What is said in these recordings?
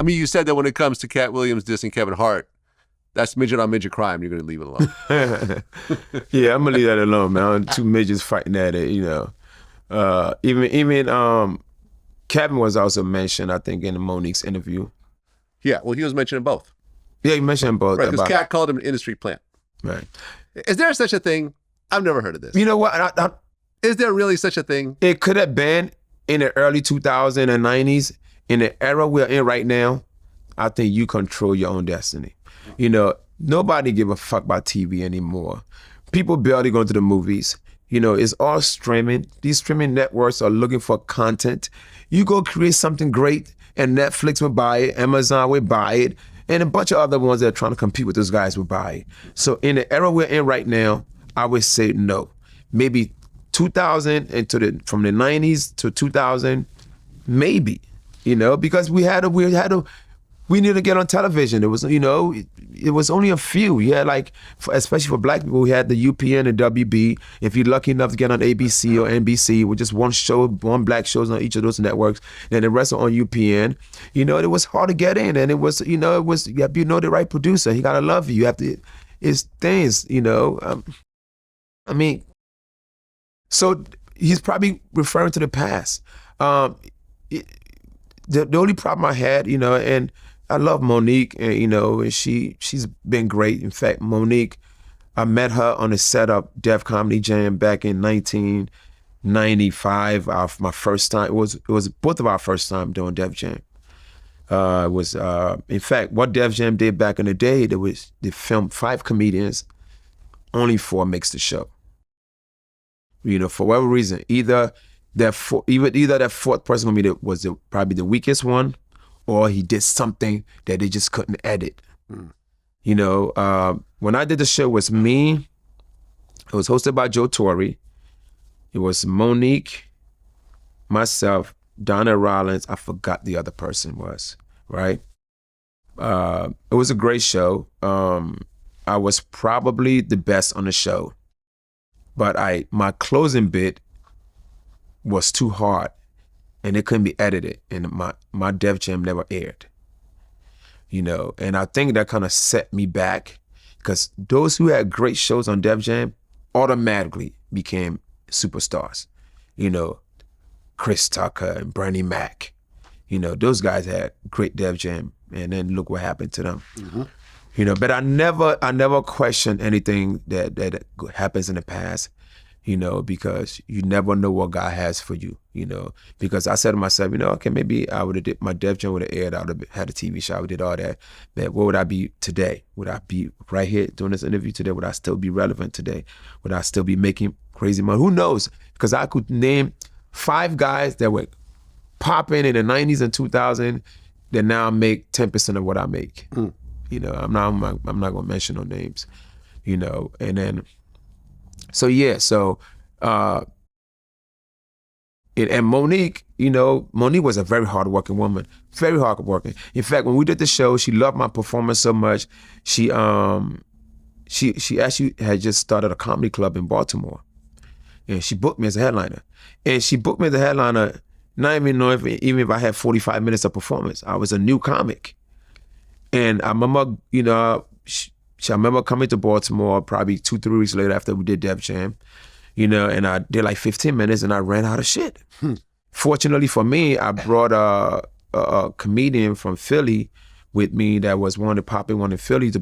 I mean, you said that when it comes to Katt Williams dissing Kevin Hart, that's midget on midget crime. You're going to leave it alone. Yeah, I'm going to leave that alone, man. Two midgets fighting at it, you know. Even Kevin was also mentioned, I think, in Monique's interview. Yeah, well, he was mentioning both. Yeah, he mentioned both. Right, because Katt called him an industry plant. Right. Is there such a thing? I've never heard of this. You know what? Is there really such a thing? It could have been in the early 2000s and 90s. In the era we're in right now, I think you control your own destiny. You know, nobody give a fuck about TV anymore. People barely go to the movies. You know, it's all streaming. These streaming networks are looking for content. You go create something great, and Netflix will buy it, Amazon will buy it, and a bunch of other ones that are trying to compete with those guys will buy it. So in the era we're in right now, I would say no. Maybe 2000 from the 90s to 2000, maybe, you know, because we need to get on television. It was, you know, it was only a few. Yeah, like, especially for black people, we had the UPN and WB. If you're lucky enough to get on ABC or NBC with just one show, one black shows on each of those networks, then the rest are on UPN. You know, it was hard to get in, and it was, you know, you have to know the right producer. He gotta love you. You have to, it's things, you know. I mean, so he's probably referring to the past. The only problem I had, you know, and I love Monique, and you know, and she's been great. In fact, Monique, I met her on the set of Def Comedy Jam back in 1995. My first time. It was both of our first time doing Def Jam. In fact, what Def Jam did back in the day, they filmed 5 comedians, only 4 makes the show. You know, for whatever reason, either that fourth person was probably the weakest one, or he did something that they just couldn't edit. You know, when I did the show, it was me. It was hosted by Joe Torre. It was Monique, myself, Donna Rollins. I forgot the other person was, right? It was a great show. I was probably the best on the show, but my closing bit was too hard, and it couldn't be edited, and my Def Jam never aired. You know, and I think that kind of set me back, because those who had great shows on Def Jam automatically became superstars. You know, Chris Tucker and Bernie Mac. You know, those guys had great Def Jam, and then look what happened to them. Mm-hmm. You know, but I never questioned anything that happens in the past. You know, because you never know what God has for you, you know. Because I said to myself, you know, okay, maybe I would have did, my Def Jam would have aired, I would have had a TV show, I did all that. But what would I be today? Would I be right here doing this interview today? Would I still be relevant today? Would I still be making crazy money? Who knows? Because I could name 5 guys that were popping in the 90s and 2000s that now make 10% of what I make. You know, I'm not gonna mention no names, you know, and then, so yeah, and Monique, you know, Monique was a very hardworking woman, very hardworking. In fact, when we did the show, she loved my performance so much. She actually had just started a comedy club in Baltimore, and she booked me as a headliner. And she booked me as a headliner, not even knowing even if I had 45 minutes of performance. I was a new comic, and I remember, you know, I remember coming to Baltimore probably 2-3 weeks later after we did Def Jam, you know, and I did like 15 minutes and I ran out of shit. Fortunately for me, I brought a comedian from Philly with me that was one of the popping one in Philly to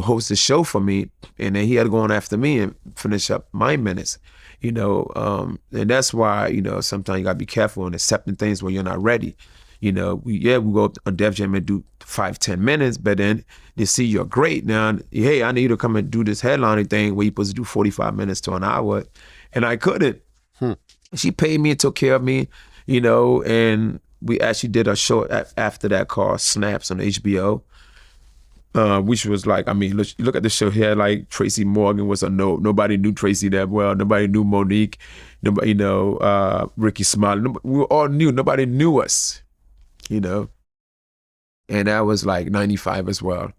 host the show for me, and then he had to go on after me and finish up my minutes, you know, and that's why, you know, sometimes you gotta be careful in accepting things when you're not ready. You know, we go up on Def Jam and do 5-10 minutes, but then they see you're great. Now, hey, I need you to come and do this headlining thing where you're supposed to do 45 minutes to an hour, and I couldn't. She paid me and took care of me, you know, and we actually did a show after that called Snaps on HBO, which was like, I mean, look at the show here, like Tracy Morgan was a nobody knew Tracy that well, nobody knew Monique, nobody, you know, Ricki, Smiley, we all knew, nobody knew us. You know, and that was like 95 as well.